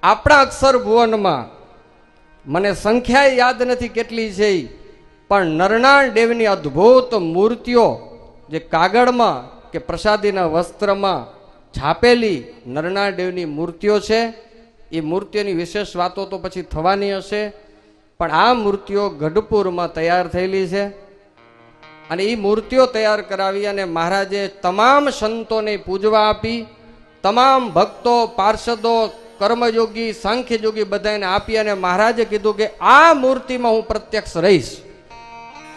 આપણા અક્ષર ભુવનમાં મને સંખ્યા યાદ નથી કેટલી છે, પણ નરનાળ દેવની અદ્ભુત મૂર્તિઓ જે કાગળમાં કે પ્રસાદીના વસ્ત્રમાં છાપેલી નરનાળ દેવની મૂર્તિઓ છે. એ મૂર્તિઓની વિશેષ વાતો તો પછી થવાની હશે, પણ આ મૂર્તિઓ ગઢપુરમાં તૈયાર થયેલી છે. અને એ મૂર્તિઓ તૈયાર કરાવી અને મહારાજે તમામ સંતોને પૂજવા આપી, તમામ ભક્તો, પાર્ષદો, કર્મયોગી, સાંખ્યયોગી બધાને આપી અને મહારાજે કીધું કે આ મૂર્તિમાં હું પ્રત્યક્ષ રહીશ.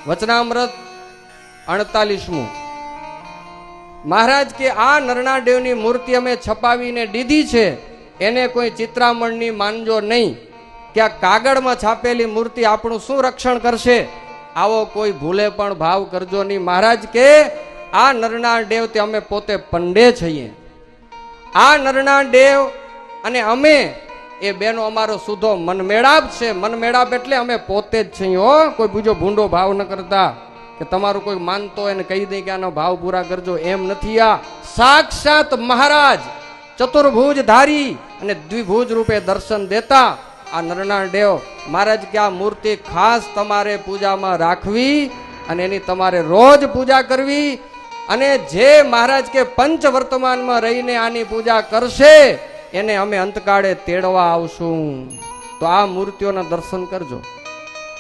વચનામૃત 48મું. મહારાજ કે આ નરનાળ દેવની મૂર્તિ અમે છપાવીને દીધી છે, એને કોઈ ચિત્રામણની માનજો નહીં કે આ કાગળમાં છાપેલી મૂર્તિ આપણું શું રક્ષણ કરશે, આવો કોઈ ભૂલે પણ ભાવ કરજો નહીં. મહારાજ કે આ નરનાળ દેવ તે અમે પોતે પંડે છીએ. આ નરનાળ દેવ અને અમે એ બેનો અમારો સુધો મનમેળાપ છે. મનમેળાપ એટલે અમે પોતે જ છીએ હો, કોઈ બીજો ભૂંડો ભાવ ન કરતા કે તમારું કોઈ માનતો એને કહી દે કે આનો ભાવ પૂરા કરજો, એમ નથી. આ સાક્ષાત મહારાજ ચતુર્ભુજ ધારી અને દ્વિભુજ રૂપે દર્શન દેતા આ નરનાળ દેવ. મહારાજ કે આ મૂર્તિ ખાસ તમારે પૂજામાં રાખવી અને એની તમારે રોજ પૂજા કરવી. અને જે મહારાજ કે પંચ વર્તમાનમાં રહીને આની પૂજા કરશે એને અમે અંતકાળે તેડવા આવશું. તો આ મૂર્તિઓના દર્શન કરજો.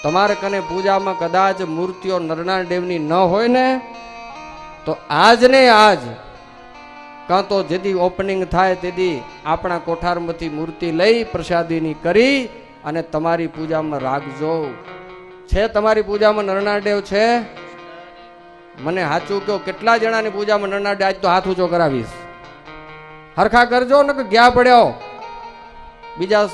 તમારે કને પૂજામાં કદાચ મૂર્તિઓ નરનાળ દેવની ન હોય ને તો આજ ને આજ કાં તો જેથી ઓપનિંગ થાય તેથી આપણા કોઠારમાંથી મૂર્તિ લઈ પ્રસાદીની કરી અને તમારી પૂજામાં રાખજો. છે તમારી પૂજામાં નરનાળ દેવ છે? મને સાચું કહો, કેટલા જણાની પૂજામાં નરનાળ દેવ? આજ તો હાથ ઊંચો કરાવીશ. હરખા કરજો ને કે ગયા પડ્યો બીજા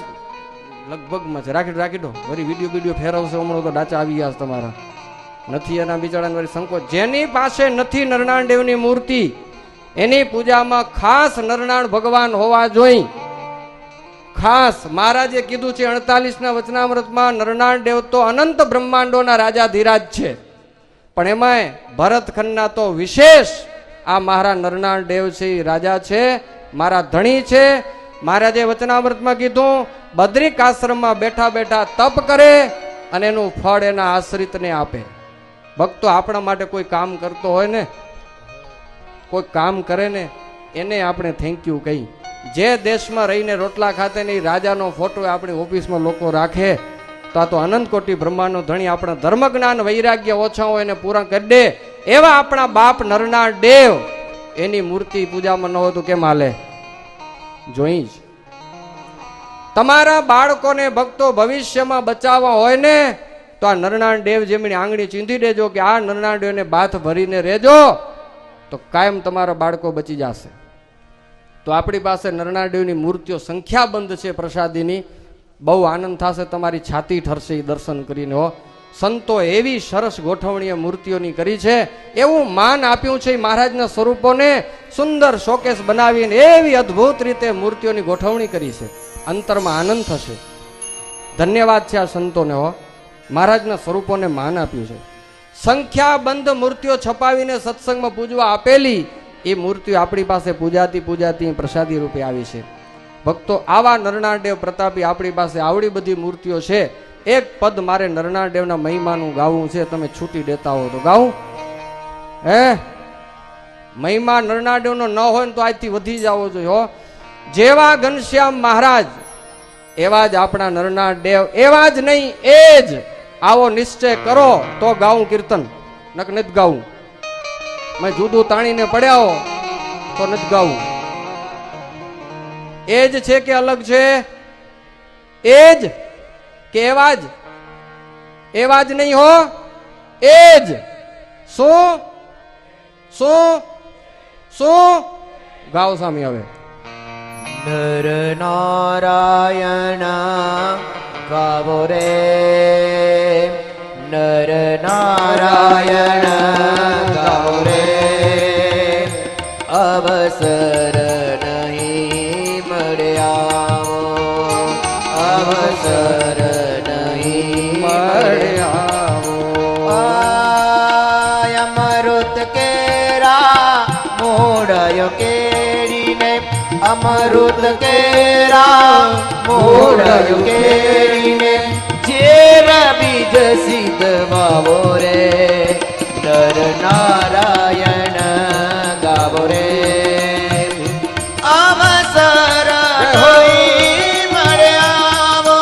લગભગમાં છે. રાખી દો, વળી વિડીયો ફેરવશે હમણાં તો ડાચા આવી ગયા તમારા. નથી એના બિચારાને વળી સંકોચ. જેની પાસે નથી નરનાળ દેવની મૂર્તિ એની પૂજામાં ખાસ નરનાળ ભગવાન હોવા જોઈએ. ખાસ મહારાજે કીધું છે 48ના વચનામૃતમાં, નરનાળ દેવ તો અનંત બ્રહ્માંડોના રાજાધિરાજ છે, પણ એમાંય ભરતખંડના તો વિશેષ આ મારા નરનાળ દેવ છે, રાજા છે, મારા ધણી છે. મહારાજે વચનામૃતમાં કીધું બદ્રિક આશ્રમમાં બેઠા બેઠા તપ કરે અને એનું ફળ એના આશ્રિતને આપે. ભક્તો આપણા માટે કોઈ કામ કરતો હોય ને, કોઈ કામ કરે ને એને આપણે થેન્ક યુ કહી. જે દેશમાં રહીને રોટલા ખાતે ને રાજાનો ફોટો આપણી ઓફિસમાં લોકો રાખે તો આ તો અનંત કોટી બ્રહ્માંડનો ધણી આપણા ધર્મ જ્ઞાન વૈરાગ્ય ઓછા હોય એને પૂરા કરી દે એવા આપણા બાપ નરનાળ દેવ એની મૂર્તિ પૂજામાં ન હોય તો કેમ હાલે? જોઈ જ. તમારા બાળકોને ભક્તો ભવિષ્યમાં બચાવવા હોય ને તો આ નરનાળ દેવ જેમની આંગળી ચીંધી દેજો કે આ નરનાળ દેવને બાથ ભરીને રહેજો તો કાયમ તમારા બાળકો બચી જશે. તો આપણી પાસે નરનાળ દેવની મૂર્તિઓ સંખ્યાબંધ છે પ્રસાદીની. બહુ આનંદ થશે, તમારી છાતી ઠરશે એ દર્શન કરીને. હો, સંતો એવી સરસ ગોઠવણીએ મૂર્તિઓની કરી છે, એવું માન આપ્યું છે મહારાજના સ્વરૂપોને. સુંદર શોકેસ બનાવીને એવી અદ્ભુત રીતે મૂર્તિઓની ગોઠવણી કરી છે. અંતરમાં આનંદ થશે. ધન્યવાદ છે આ સંતોને. હો, મહારાજના સ્વરૂપોને માન આપ્યું છે. સંખ્યાબંધ મૂર્તિઓ છપાવીને સત્સંગમાં પૂજવા આપેલી એ મૂર્તિઓ આપણી પાસે પૂજાતી પ્રસાદી રૂપે આવી છે. ભક્તો આવા નરનાળ દેવ પ્રતાપી આપણી પાસે આવડી બધી મૂર્તિઓ છે. એક પદ મારે નરનાળ દેવના મહિમાનું ગાવું છે, તમે છૂટી દેતા હો તો ગાવું? હે, મહિમા નરનાળ દેવનો ન હોય ને તો આજથી વધી જવો જોઈએ. હો, જેવા ઘનશ્યામ મહારાજ એવા જ આપણા નરનાળ દેવ, એવા જ નહીં એ જ. આવો નિશ્ચય કરો તો ગાવું કીર્તન, નક નથી ગાવું. મેં જુદું તાણીને પડ્યા હો તો નથી ગાવું. એ જ છે કે અલગ છે? એ જ કે એવા જ? એવા જ નહીં હો, એ જ. શું શું શું ગાવ સામી હવે? નર નારાયણ ગાવો રે, નર નારાયણ ગાવો રે, અવસર નહીં મળ્યા, અવસર નહીં મળ્યા. અમૃત કેરા મોડાયો કેરીને, અમૃત કેરા કેળીને ઝેર બીજ સિદ્ધ વાવો રે નર નારાયણ ગાવો રે અવસર નહીં મળ્યાવો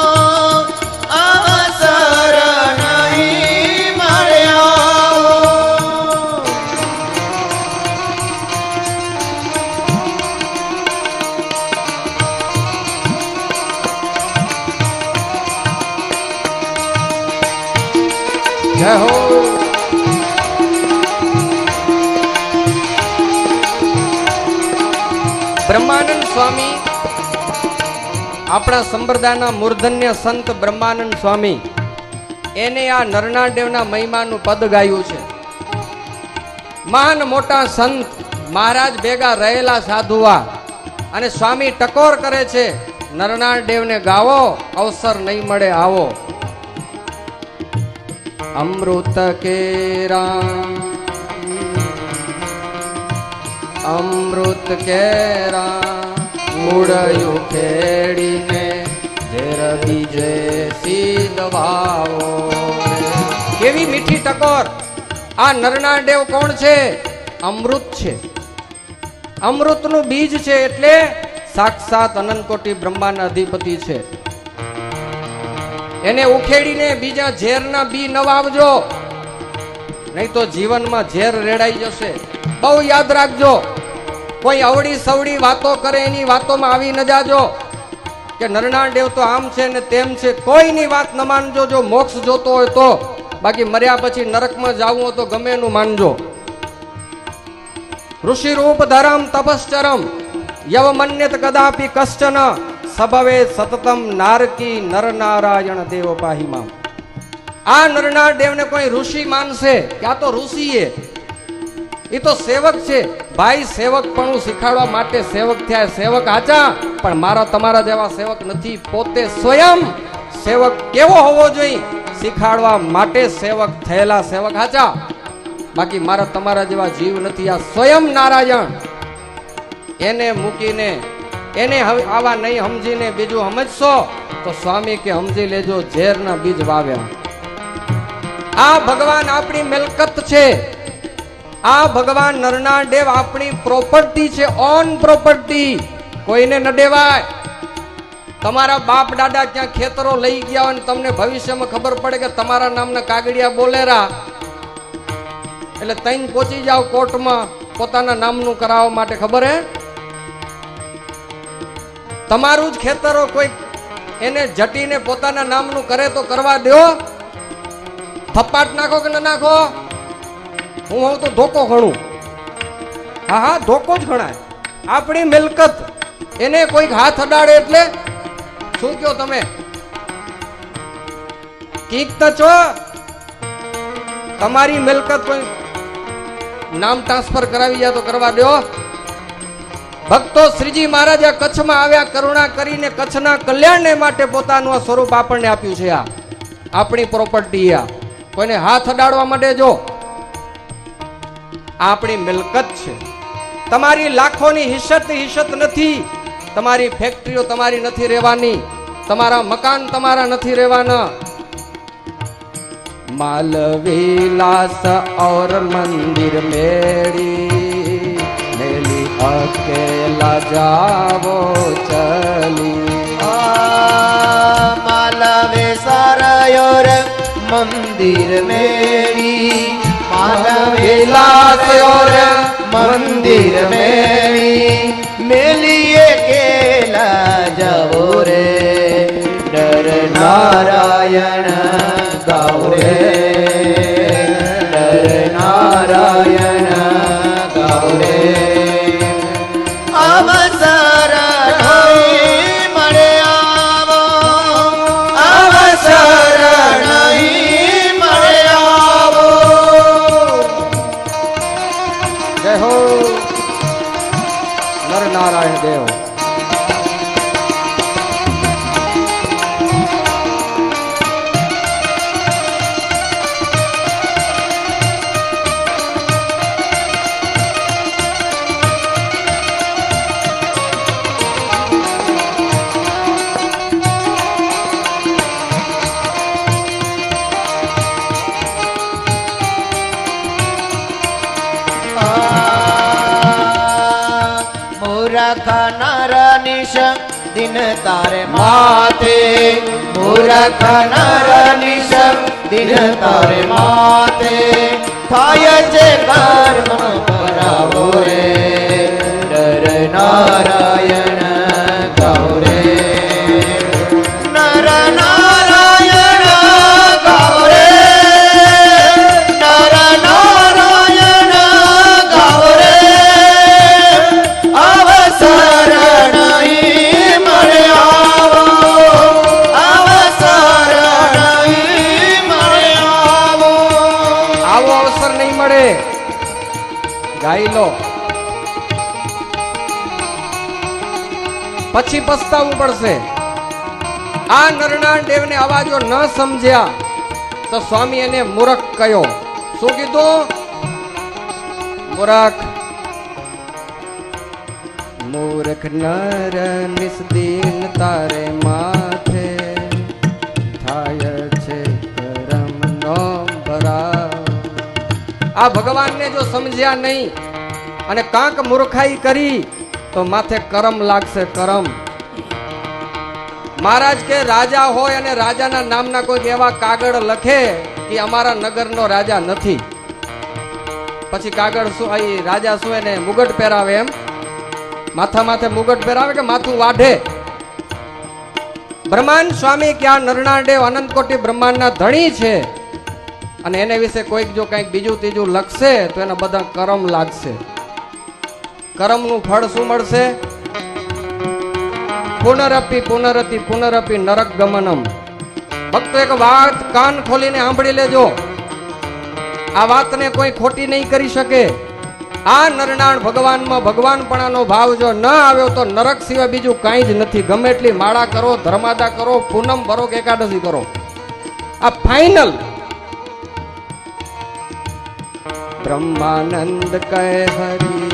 અવસર નહીં મળ્યાવો જય હો. બ્રહ્માનંદ સ્વામી આપણા સંપ્રદાયના મૂર્ધન્ય સંત બ્રહ્માનંદ સ્વામી એને આ નરનાદેવના મહિમાનું પદ ગાયું છે. મહાન મોટા સંત મહારાજ ભેગા રહેલા સાધુઆ અને સ્વામી ટકોર કરે છે નરનાદેવને ગાવો અવસર નહીં મળે આવો. અમૃત કેરા અમૃત કેરા મૂળયું ખેડીને ઝેર બીજે સિદ્ધ વાવો. કેવી મીઠી ટકોર. આ નરનાદેવ કોણ છે? અમૃત છે. અમૃતનું બીજ છે એટલે સાક્ષાત અનંત કોટી બ્રહ્માના અધિપતિ છે. એને ઉખેડીને બીજા ઝેરના બી ન વાવજો, નહીં તો જીવનમાં ઝેર રેડાઈ જશે. બહુ યાદ રાખજો. કોઈ અવળી સવડી વાતો કરે એની વાતોમાં આવી ન જાજો કે નરનાદેવ તો આમ છે ને તેમ છે. કોઈની વાત ન માનજો જો મોક્ષ જોતો હોય તો. બાકી મર્યા પછી નરકમાં જાવું હોય તો ગમે એનું માનજો. ઋષિ રૂપ ધરમ તપશ્ચરમ યવમન્યત કદાપી કશ્ચન સભવે સતતમ નારકી નર નારાયણ દેવ પાહિમાં. આ નરનાદેવને કોઈ ઋષિ માનશે કે આ તો ઋષિ એ તો સેવક છે. ભાઈ સેવક પણ શીખાડવા માટે સેવક થયા. સેવક આચા પણ મારા તમારા જેવા સેવક નથી. પોતે સ્વયં સેવક કેવો હોવો જોઈએ શીખાડવા માટે સેવક થયેલા સેવક આચા. બાકી મારા તમારા જેવા જીવ નથી. આ સ્વયં નારાયણ. એને મૂકીને એને આવા નહીં સમજીને બીજું સમજશો તો સ્વામી કે સમજી લેજો ઝેરના બીજ વાવ્યા. આ ભગવાન આપણી મિલકત છે. આ ભગવાન નરનાદેવ આપણી પ્રોપર્ટી છે. On property. કોઈને ન દેવાય. તમારા બાપ દાદા ક્યાં ખેતરો લઈ ગયા હોય તમને ભવિષ્યમાં ખબર પડે કે તમારા નામના કાગડિયા બોલેરા એટલે તઈને પહોંચી જાવ કોર્ટમાં પોતાના નામનું કરાવવા માટે. ખબર હે? તમારું જ ખેતરો કોઈ એને જટીને પોતાના નામનું કરે તો કરવા દો. થપ્પાટ નાખો કે ન નાખો? હું તો ધોકો ગણું. હા હા ધોકો જ ગણાય. આપણી મિલકત એને કોઈક હાથ અડાડે એટલે શું કયો તમે? કીક તો છો. તમારી મિલકત કોઈ નામ ટ્રાન્સફર કરાવી જાય તો કરવા દો. ભક્તો શ્રીજી મહારાજે કચ્છમાં આવ્યા, કરુણા કરીને કચ્છના કલ્યાણને માટે પોતાનું આ સ્વરૂપ આપણને આપ્યું છે. આ આપણી પ્રોપર્ટી. આ કોઈને હાથ અડાડવા માટે જો આપણી મિલકત છે. તમારી લાખોની હિસ્સત નથી. તમારી ફેક્ટરીઓ તમારી નથી રહેવાની. તમારા મકાન તમારા નથી રહેવાના. માલ વિલાસ और મંદિર મેળી મેલી અકેલા જાવો ચલી. માલવે સારાયોર મંદિર મેળી માલવિલાસયોર મંદિર મેળી મેલીએ કેલા જવો રે નર નારાયણ ગાવો રે નર નારાયણ ગાવો રે. અવસર નહીં મળે આવો અવસર નહીં મળે આવો. જય હો નર નારાયણ દેવ. મૂરખ નર નિશ દિન તારે માથે મૂરખ નર નિશ દિન તારે માથે થાય છે કર્મ પરાવો રે નર નારાયણ ગૌરે નર નારાયણ ગૌરે નર નારાયણ ગૌરે અવસર નહીં મળે આવો અવસર નહીં મળે આવો આવો અવસર નહીં મળે. ગાઈ લો પછી પસ્તાવવું પડશે. આ નરનાળ દેવને અવાજો ન સમજ્યા તો સ્વામી એને મૂરખ કયો. શું કીધું? મૂરખ મૂરખ નર નિસ્દિન તારે માથે થાય છે કરમ નો ભરાવ. આ ભગવાનને જો સમજ્યા નહીં અને કાંક મૂર્ખાઈ કરી તો માથે કરમ લાગશે. કરમ મહારાજ કે રાજા હોય અને રાજાના નામના કોઈ એવા કાગળ લખે કે અમારા નગરનો રાજા નથી, પછી કાગળ શું અહીં રાજા શું એને મુગટ પહેરાવે એમ માથા માથે મુગટ પહેરાવે કે માથું વાઢે. બ્રહ્માંડ સ્વામી કે આ નરનાળ દેવ અનંત કોટી બ્રહ્માંડના ધણી છે અને એને વિશે કોઈક જો કંઈક બીજું ત્રીજું લખશે તો એના બધા કરમ લાગશે. કરમનું ફળ શું મળશે? પુનરપી પુનરતિ પુનરપી નરક ગમનમ. ભક્તો એક વાત કાન ખોલીને સાંભળી લેજો, આ વાતને કોઈ ખોટી નહીં કરી શકે. આ નરનાળ ભગવાનમાં ભગવાનપણાનો ભાવ જો ન આવ્યો તો નરક સિવાય બીજું કાંઈ જ નથી. ગમે એટલી માળા કરો, ધર્માદા કરો, પૂનમ ભરો કે એકાદશી કરો, આ ફાઇનલ. બ્રહ્માનંદ કહે હરી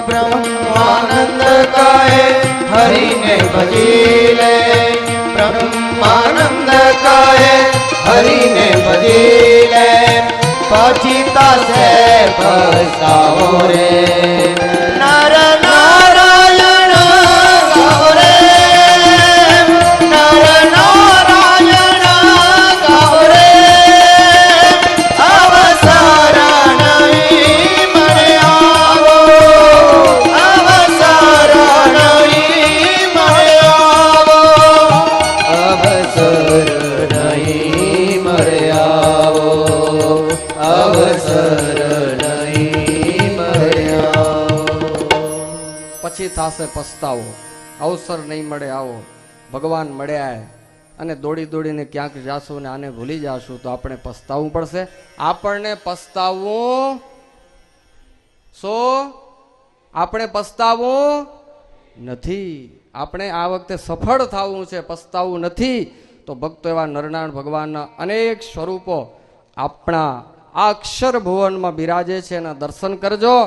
બ્રહ્માનંદ કહે હરિને ભજી લે બ્રહ્માનંદ કહે હરિને ભજી લે પછી તાસે પસ્તાવો રે નર નારાયણ ગૌરે નર નારાયણ ગૌરે અવસર નહીં મળે આવો અવસર નહીં મળે આવો અવસર નહીં મળે આવો અવસર નહીં મળે આવો. પછી થાશે પસ્તાવો. અવસર નહીં મળે આવો. ભગવાન મળ્યા અને દોડી દોડીને ક્યાંક જાશું ને આને ભૂલી જાશું તો આપણે પસ્તાવવું પડશે. આપણને પસ્તાવવું આપણે પસ્તાવવું નથી. આપણે આ વખતે સફળ થવું છે, પસ્તાવવું નથી. તો ભક્તો એવા નરનાળ ભગવાનના અનેક સ્વરૂપો આપણા આ અક્ષર ભુવનમાં બિરાજે છે, એના દર્શન કરજો.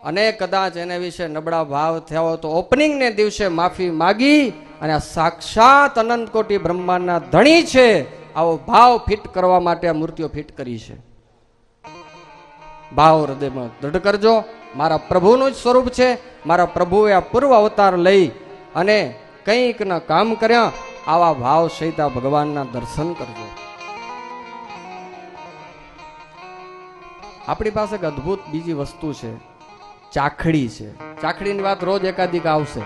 અને કદાચ એને વિશે નબળા ભાવ થયા હોય તો ઓપનિંગને દિવસે માફી માગી અને આ સાક્ષાત અનંત કોટી બ્રહ્માંડના ધણી છે આવો ભાવ ફિટ કરવા માટે આ મૂર્તિઓ ફિટ કરી છે. ભાવ હૃદયમાં દૃઢ કરજો. મારા પ્રભુનું જ સ્વરૂપ છે. મારા પ્રભુએ આ પૂર્વ અવતાર લઈ અને કંઈક ના કામ કર્યા. આવા ભાવ સહિત આ ભગવાનના દર્શન કરજો. આપણી પાસે એક અદ્ભુત બીજી વસ્તુ છે, ચાખડી છે. ચાખડીની વાત રોજ એકાધિક આવશે.